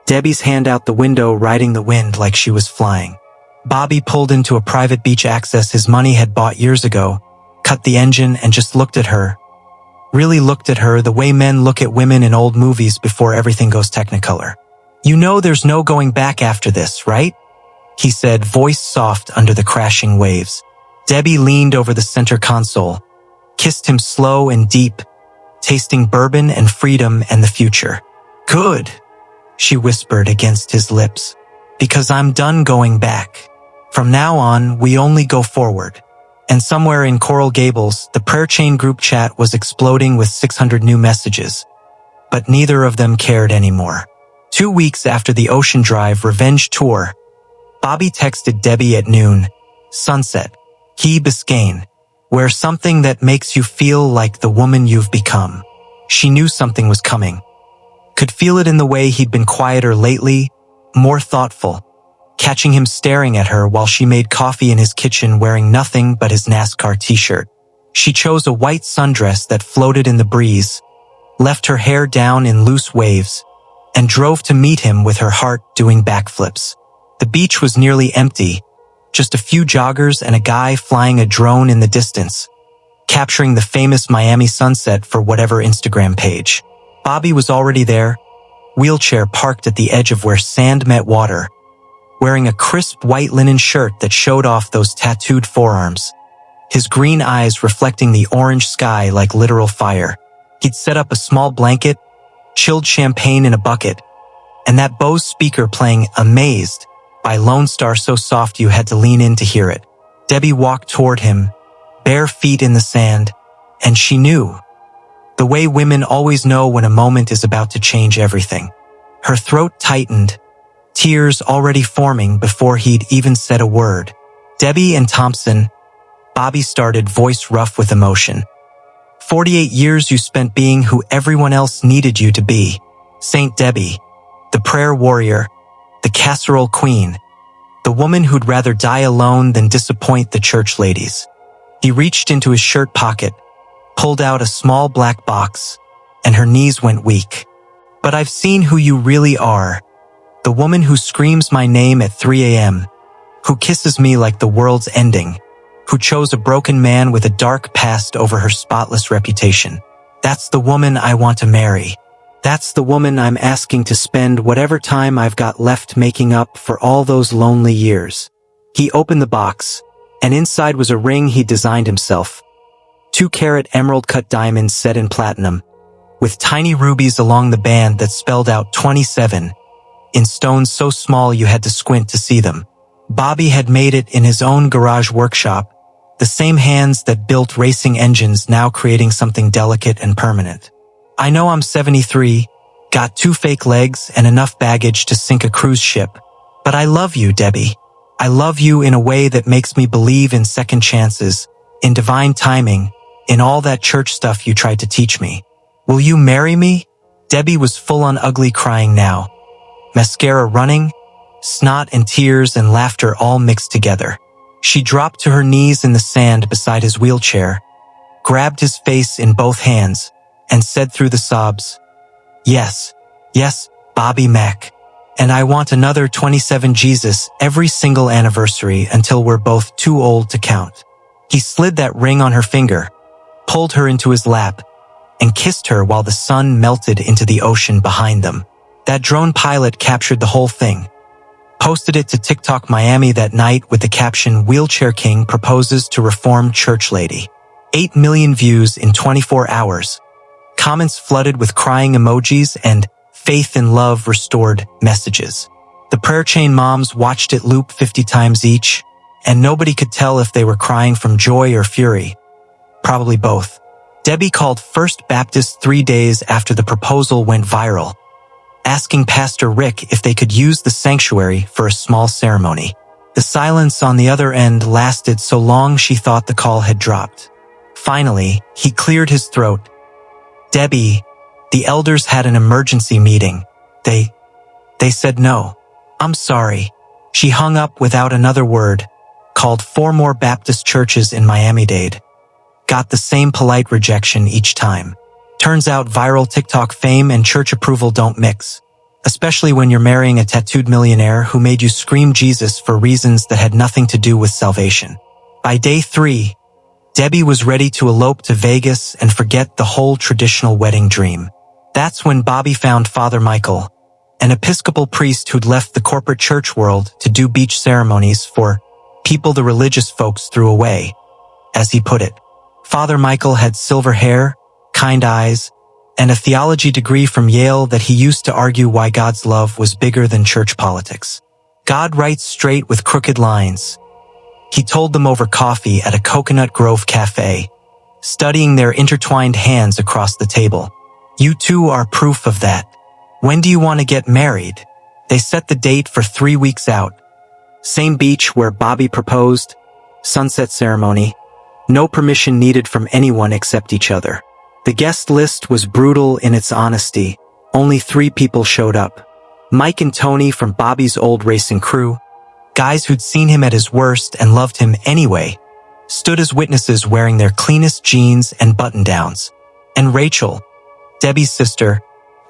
Debbie's hand out the window riding the wind like she was flying. Bobby pulled into a private beach access his money had bought years ago, cut the engine and just looked at her. Really looked at her the way men look at women in old movies before everything goes Technicolor. "You know there's no going back after this, right?" he said, voice soft under the crashing waves. Debbie leaned over the center console, kissed him slow and deep, tasting bourbon and freedom and the future. "Good," she whispered against his lips, "because I'm done going back. From now on, we only go forward." And somewhere in Coral Gables, the prayer chain group chat was exploding with 600 new messages. But neither of them cared anymore. 2 weeks after the Ocean Drive Revenge Tour, Bobby texted Debbie at noon, "Sunset, Key Biscayne, wear something that makes you feel like the woman you've become." She knew something was coming. Could feel it in the way he'd been quieter lately, more thoughtful, catching him staring at her while she made coffee in his kitchen wearing nothing but his NASCAR t-shirt. She chose a white sundress that floated in the breeze, left her hair down in loose waves, and drove to meet him with her heart doing backflips. The beach was nearly empty, just a few joggers and a guy flying a drone in the distance, capturing the famous Miami sunset for whatever Instagram page. Bobby was already there, wheelchair parked at the edge of where sand met water, wearing a crisp white linen shirt that showed off those tattooed forearms, his green eyes reflecting the orange sky like literal fire. He'd set up a small blanket, chilled champagne in a bucket, and that Bose speaker playing Amazed by Lone Star so soft you had to lean in to hear it. Debbie walked toward him, bare feet in the sand, and she knew. The way women always know when a moment is about to change everything. Her throat tightened, tears already forming before he'd even said a word. "Debbie and Thompson," Bobby started, voice rough with emotion. 48 years you spent being who everyone else needed you to be. Saint Debbie, the prayer warrior, the casserole queen, the woman who'd rather die alone than disappoint the church ladies. He reached into his shirt pocket, pulled out a small black box, and her knees went weak. "But I've seen who you really are. The woman who screams my name at 3 a.m., who kisses me like the world's ending, who chose a broken man with a dark past over her spotless reputation. That's the woman I want to marry. That's the woman I'm asking to spend whatever time I've got left making up for all those lonely years." He opened the box, and inside was a ring he designed himself. 2-carat emerald-cut diamonds set in platinum, with tiny rubies along the band that spelled out 27, in stones so small you had to squint to see them. Bobby had made it in his own garage workshop, the same hands that built racing engines now creating something delicate and permanent. "I know I'm 73, got 2 fake legs and enough baggage to sink a cruise ship, but I love you, Debbie. I love you in a way that makes me believe in second chances, in divine timing, in all that church stuff you tried to teach me. Will you marry me?" Debbie was full-on ugly crying now. Mascara running, snot and tears and laughter all mixed together. She dropped to her knees in the sand beside his wheelchair, grabbed his face in both hands, and said through the sobs, "Yes, yes, Bobby Mac. And I want another 27 Jesus every single anniversary until we're both too old to count." He slid that ring on her finger, pulled her into his lap, and kissed her while the sun melted into the ocean behind them. That drone pilot captured the whole thing, posted it to TikTok Miami that night with the caption, "Wheelchair King proposes to reformed church lady." 8 million views in 24 hours. Comments flooded with crying emojis and faith and love restored messages. The prayer chain moms watched it loop 50 times each, and nobody could tell if they were crying from joy or fury. Probably both. Debbie called First Baptist 3 days after the proposal went viral, asking Pastor Rick if they could use the sanctuary for a small ceremony. The silence on the other end lasted so long she thought the call had dropped. Finally, he cleared his throat. "Debbie, the elders had an emergency meeting. They said no. I'm sorry." She hung up without another word, called 4 more Baptist churches in Miami-Dade. Got the same polite rejection each time. Turns out viral TikTok fame and church approval don't mix, especially when you're marrying a tattooed millionaire who made you scream Jesus for reasons that had nothing to do with salvation. By day 3, Debbie was ready to elope to Vegas and forget the whole traditional wedding dream. That's when Bobby found Father Michael, an Episcopal priest who'd left the corporate church world to do beach ceremonies for people the religious folks threw away, as he put it. Father Michael had silver hair, kind eyes, and a theology degree from Yale that he used to argue why God's love was bigger than church politics. God writes straight with crooked lines. He told them over coffee at a Coconut Grove cafe, studying their intertwined hands across the table. "You two are proof of that. When do you want to get married?" They set the date for 3 weeks out. Same beach where Bobby proposed, sunset ceremony, no permission needed from anyone except each other. The guest list was brutal in its honesty. Only 3 people showed up. Mike and Tony from Bobby's old racing crew, guys who'd seen him at his worst and loved him anyway, stood as witnesses wearing their cleanest jeans and button-downs. And Rachel, Debbie's sister,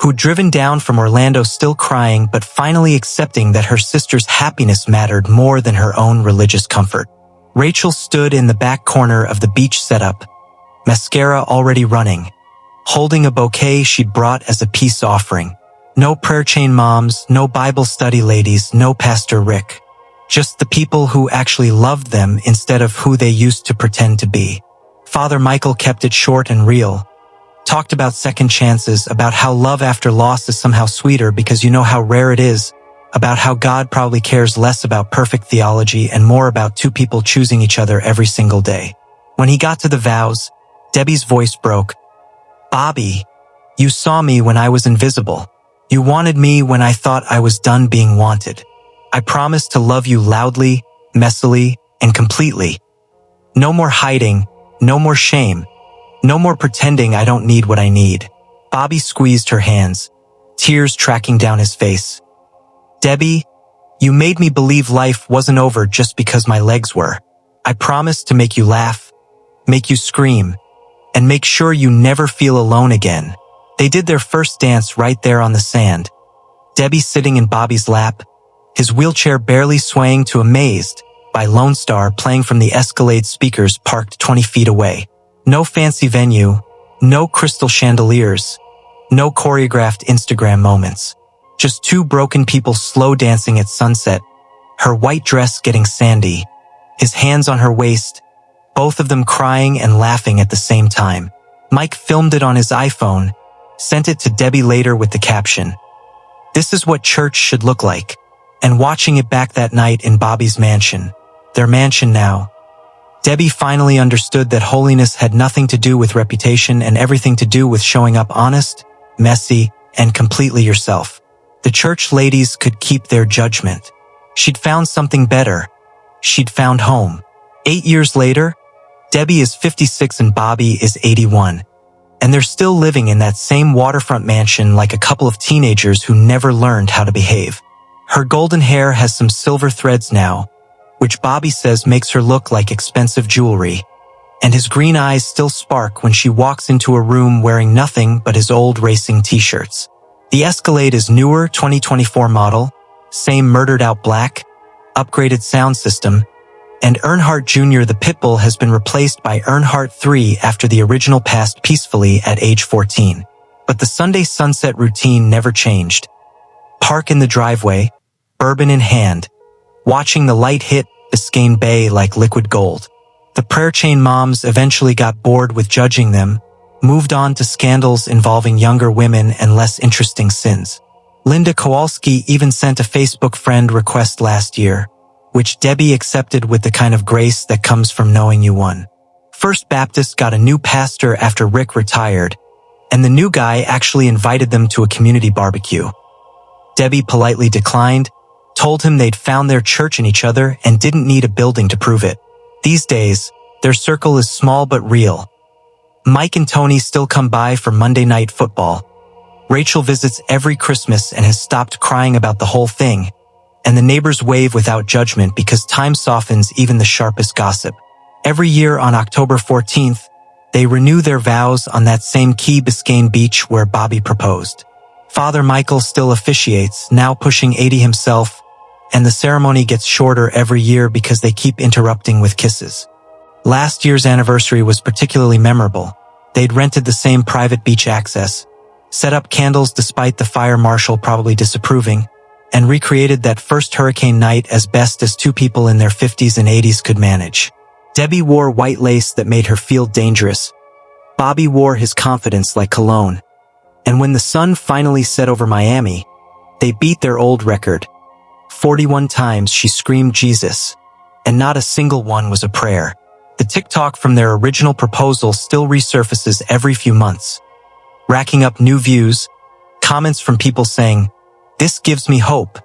who'd driven down from Orlando still crying but finally accepting that her sister's happiness mattered more than her own religious comfort. Rachel stood in the back corner of the beach setup, mascara already running, holding a bouquet she'd brought as a peace offering. No prayer chain moms, no Bible study ladies, no Pastor Rick. Just the people who actually loved them instead of who they used to pretend to be. Father Michael kept it short and real. Talked about second chances, about how love after loss is somehow sweeter because you know how rare it is, about how God probably cares less about perfect theology and more about 2 people choosing each other every single day. When he got to the vows, Debbie's voice broke. "Bobby, you saw me when I was invisible. You wanted me when I thought I was done being wanted. I promised to love you loudly, messily, and completely. No more hiding, no more shame. No more pretending I don't need what I need." Bobby squeezed her hands, tears tracking down his face. "Debbie, you made me believe life wasn't over just because my legs were. I promised to make you laugh, make you scream, and make sure you never feel alone again." They did their first dance right there on the sand. Debbie sitting in Bobby's lap, his wheelchair barely swaying to Amazed by Lone Star playing from the Escalade speakers parked 20 feet away. No fancy venue, no crystal chandeliers, no choreographed Instagram moments. Just 2 broken people slow dancing at sunset, her white dress getting sandy, his hands on her waist, both of them crying and laughing at the same time. Mike filmed it on his iPhone, sent it to Debbie later with the caption, "This is what church should look like." And watching it back that night in Bobby's mansion, their mansion now, Debbie finally understood that holiness had nothing to do with reputation and everything to do with showing up honest, messy, and completely yourself. The church ladies could keep their judgment. She'd found something better. She'd found home. 8 years later, Debbie is 56 and Bobby is 81. And they're still living in that same waterfront mansion like a couple of teenagers who never learned how to behave. Her golden hair has some silver threads now, which Bobby says makes her look like expensive jewelry, and his green eyes still spark when she walks into a room wearing nothing but his old racing t-shirts. The Escalade is newer 2024 model, same murdered out black, upgraded sound system, and Earnhardt Jr. the Pitbull has been replaced by Earnhardt 3 after the original passed peacefully at age 14. But the Sunday sunset routine never changed. Park in the driveway, bourbon in hand, watching the light hit Biscayne Bay like liquid gold. The prayer chain moms eventually got bored with judging them, moved on to scandals involving younger women and less interesting sins. Linda Kowalski even sent a Facebook friend request last year. which Debbie accepted with the kind of grace that comes from knowing you won. First Baptist got a new pastor after Rick retired, and the new guy actually invited them to a community barbecue. Debbie politely declined, told him they'd found their church in each other and didn't need a building to prove it. These days, their circle is small but real. Mike and Tony still come by for Monday night football. Rachel visits every Christmas and has stopped crying about the whole thing, and the neighbors wave without judgment because time softens even the sharpest gossip. Every year on October 14th, they renew their vows on that same Key Biscayne beach where Bobby proposed. Father Michael still officiates, now pushing 80 himself, and the ceremony gets shorter every year because they keep interrupting with kisses. Last year's anniversary was particularly memorable. They'd rented the same private beach access, set up candles despite the fire marshal probably disapproving, and recreated that first hurricane night as best as two people in their 50s and 80s could manage. Debbie wore white lace that made her feel dangerous. Bobby wore his confidence like cologne. And when the sun finally set over Miami, they beat their old record. 41 times she screamed Jesus, and not a single one was a prayer. The TikTok from their original proposal still resurfaces every few months, racking up new views, comments from people saying, "This gives me hope,"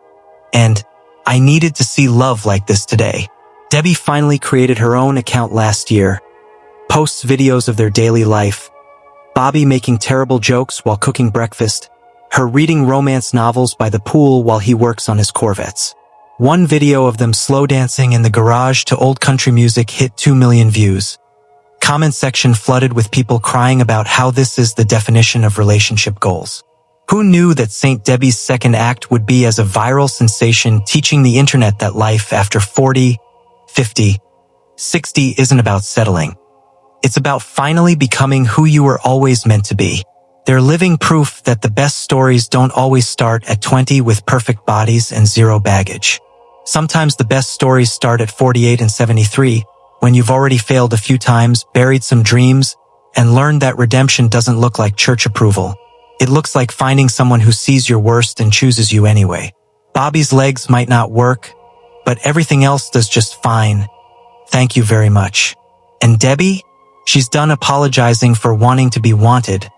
and "I needed to see love like this today." Debbie finally created her own account last year, posts videos of their daily life, Bobby making terrible jokes while cooking breakfast, her reading romance novels by the pool while he works on his Corvettes. One video of them slow dancing in the garage to old country music hit 2 million views. Comment section flooded with people crying about how this is the definition of relationship goals. Who knew that St. Debbie's second act would be as a viral sensation, teaching the internet that life after 40, 50, 60 isn't about settling. It's about finally becoming who you were always meant to be. They're living proof that the best stories don't always start at 20 with perfect bodies and zero baggage. Sometimes the best stories start at 48 and 73, when you've already failed a few times, buried some dreams, and learned that redemption doesn't look like church approval. It looks like finding someone who sees your worst and chooses you anyway. Bobby's legs might not work, but everything else does just fine. Thank you very much. And Debbie? She's done apologizing for wanting to be wanted,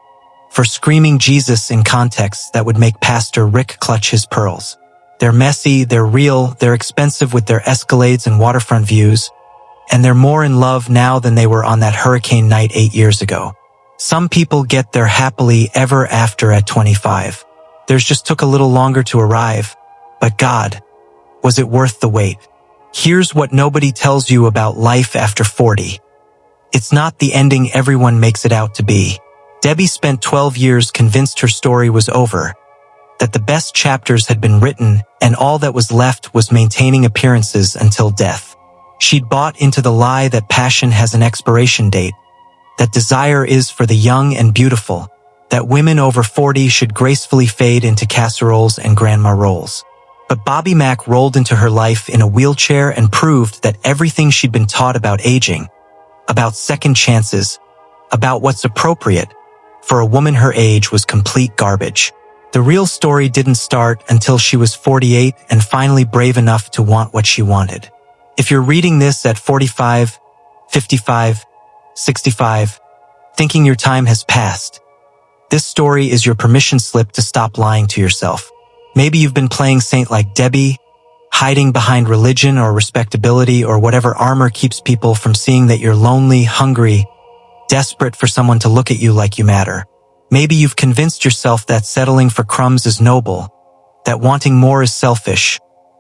for screaming Jesus in contexts that would make Pastor Rick clutch his pearls. They're messy, they're real, they're expensive with their Escalades and waterfront views, and they're more in love now than they were on that hurricane night 8 years ago. Some people get their happily ever after at 25. Theirs just took a little longer to arrive, but God, was it worth the wait? Here's what nobody tells you about life after 40. It's not the ending everyone makes it out to be. Debbie spent 12 years convinced her story was over, that the best chapters had been written and all that was left was maintaining appearances until death. She'd bought into the lie that passion has an expiration date, that desire is for the young and beautiful, that women over 40 should gracefully fade into casseroles and grandma roles. But Bobby Mack rolled into her life in a wheelchair and proved that everything she'd been taught about aging, about second chances, about what's appropriate for a woman her age was complete garbage. The real story didn't start until she was 48 and finally brave enough to want what she wanted. If you're reading this at 45, 55, 65, thinking your time has passed, this story is your permission slip to stop lying to yourself. Maybe you've been playing saint like Debbie, hiding behind religion or respectability or whatever armor keeps people from seeing that you're lonely, hungry, desperate for someone to look at you like you matter. Maybe you've convinced yourself that settling for crumbs is noble, that wanting more is selfish,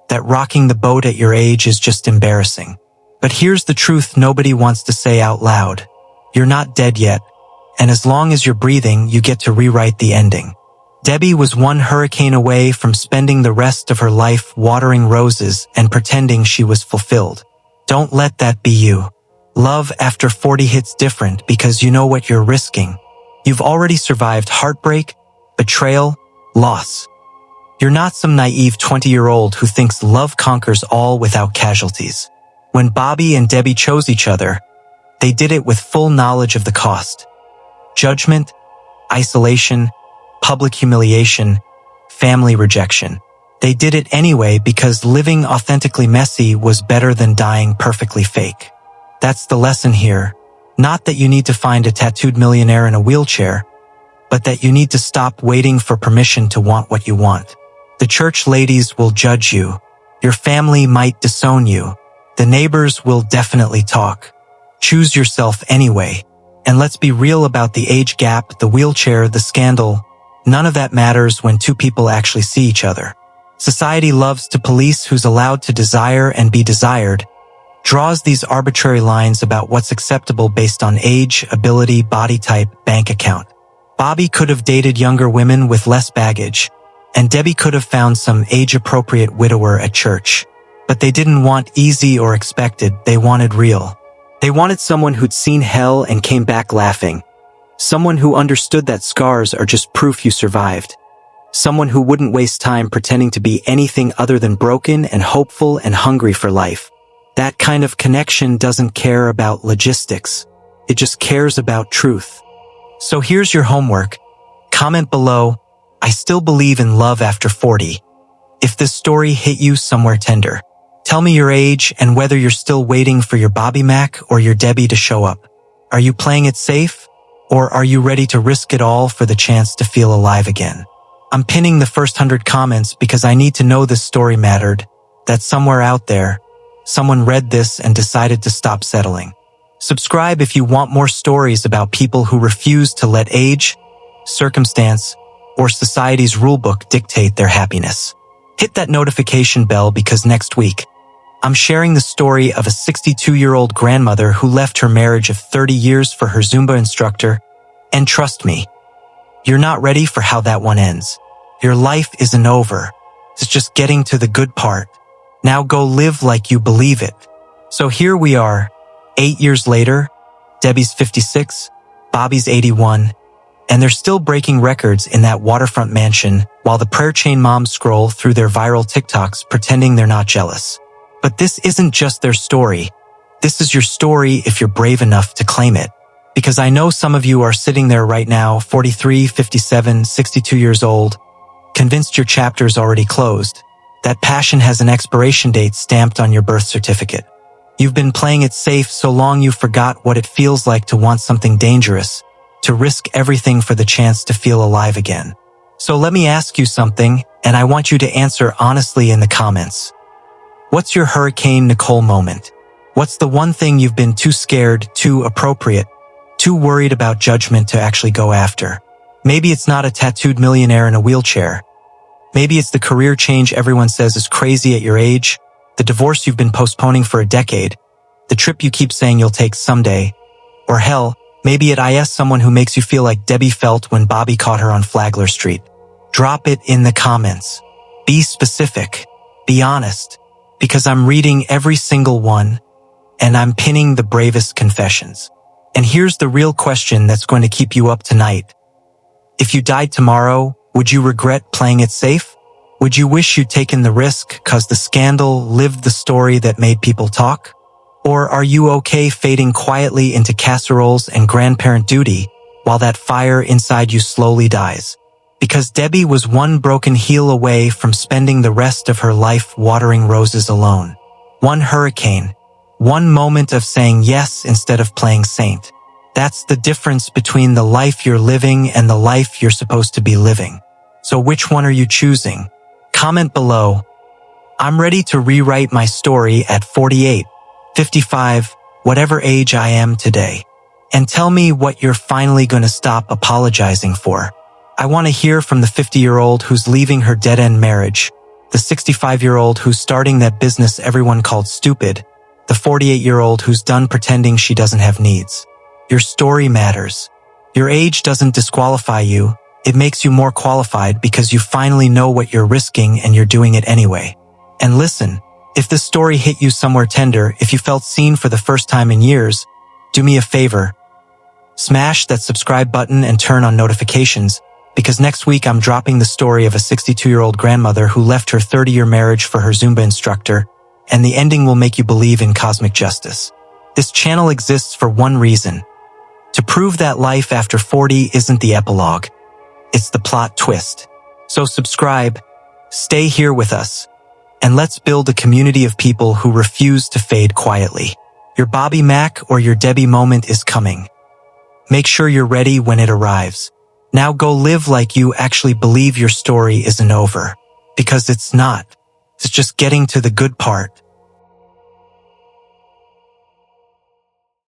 that rocking the boat at your age is just embarrassing. But here's the truth nobody wants to say out loud. You're not dead yet, and as long as you're breathing, you get to rewrite the ending. Debbie was one hurricane away from spending the rest of her life watering roses and pretending she was fulfilled. Don't let that be you. Love after 40 hits different because you know what you're risking. You've already survived heartbreak, betrayal, loss. You're not some naive 20-year-old who thinks love conquers all without casualties. When Bobby and Debbie chose each other, they did it with full knowledge of the cost. Judgment, isolation, public humiliation, family rejection. They did it anyway because living authentically messy was better than dying perfectly fake. That's the lesson here. Not that you need to find a tattooed millionaire in a wheelchair, but that you need to stop waiting for permission to want what you want. The church ladies will judge you. Your family might disown you. The neighbors will definitely talk. Choose yourself anyway. And let's be real about the age gap, the wheelchair, the scandal. None of that matters when two people actually see each other. Society loves to police who's allowed to desire and be desired, draws these arbitrary lines about what's acceptable based on age, ability, body type, bank account. Bobby could have dated younger women with less baggage, and Debbie could have found some age-appropriate widower at church. But they didn't want easy or expected, they wanted real. They wanted someone who'd seen hell and came back laughing. Someone who understood that scars are just proof you survived. Someone who wouldn't waste time pretending to be anything other than broken and hopeful and hungry for life. That kind of connection doesn't care about logistics. It just cares about truth. So here's your homework. Comment below, I still believe in love after 40. If this story hit you somewhere tender. Tell me your age and whether you're still waiting for your Bobby Mac or your Debbie to show up. Are you playing it safe? Or are you ready to risk it all for the chance to feel alive again? I'm pinning the first 100 comments because I need to know this story mattered, that somewhere out there, someone read this and decided to stop settling. Subscribe if you want more stories about people who refuse to let age, circumstance, or society's rulebook dictate their happiness. Hit that notification bell because next week, I'm sharing the story of a 62-year-old grandmother who left her marriage of 30 years for her Zumba instructor, and trust me, you're not ready for how that one ends. Your life isn't over. It's just getting to the good part. Now go live like you believe it. So here we are, 8 years later, Debbie's 56, Bobby's 81, and they're still breaking records in that waterfront mansion while the prayer chain moms scroll through their viral TikToks pretending they're not jealous. But this isn't just their story. This is your story if you're brave enough to claim it. Because I know some of you are sitting there right now, 43, 57, 62 years old, convinced your chapter's already closed. That passion has an expiration date stamped on your birth certificate. You've been playing it safe so long you forgot what it feels like to want something dangerous, to risk everything for the chance to feel alive again. So let me ask you something, and I want you to answer honestly in the comments. What's your Hurricane Nicole moment? What's the one thing you've been too scared, too appropriate, too worried about judgment to actually go after? Maybe it's not a tattooed millionaire in a wheelchair. Maybe it's the career change everyone says is crazy at your age, the divorce you've been postponing for a decade, the trip you keep saying you'll take someday, or hell, maybe it is someone who makes you feel like Debbie felt when Bobby caught her on Flagler Street. Drop it in the comments. Be specific. Be honest. Because I'm reading every single one, and I'm pinning the bravest confessions. And here's the real question that's going to keep you up tonight. If you died tomorrow, would you regret playing it safe? Would you wish you'd taken the risk cause the scandal lived the story that made people talk? Or are you okay fading quietly into casseroles and grandparent duty while that fire inside you slowly dies? Because Debbie was one broken heel away from spending the rest of her life watering roses alone. One hurricane, one moment of saying yes instead of playing saint. That's the difference between the life you're living and the life you're supposed to be living. So which one are you choosing? Comment below. I'm ready to rewrite my story at 48, 55, whatever age I am today. And tell me what you're finally going to stop apologizing for. I want to hear from the 50-year-old who's leaving her dead-end marriage, the 65-year-old who's starting that business everyone called stupid, the 48-year-old who's done pretending she doesn't have needs. Your story matters. Your age doesn't disqualify you. It makes you more qualified because you finally know what you're risking and you're doing it anyway. And listen, if this story hit you somewhere tender, if you felt seen for the first time in years, do me a favor. Smash that subscribe button and turn on notifications, because next week I'm dropping the story of a 62-year-old grandmother who left her 30-year marriage for her Zumba instructor, and the ending will make you believe in cosmic justice. This channel exists for one reason: to prove that life after 40 isn't the epilogue, it's the plot twist. So subscribe, Stay here with us, and let's build a community of people who refuse to fade quietly. Your Bobby Mac or your Debbie moment is coming. Make sure you're ready when it arrives. Now go live like you actually believe your story isn't over. Because it's not. It's just getting to the good part.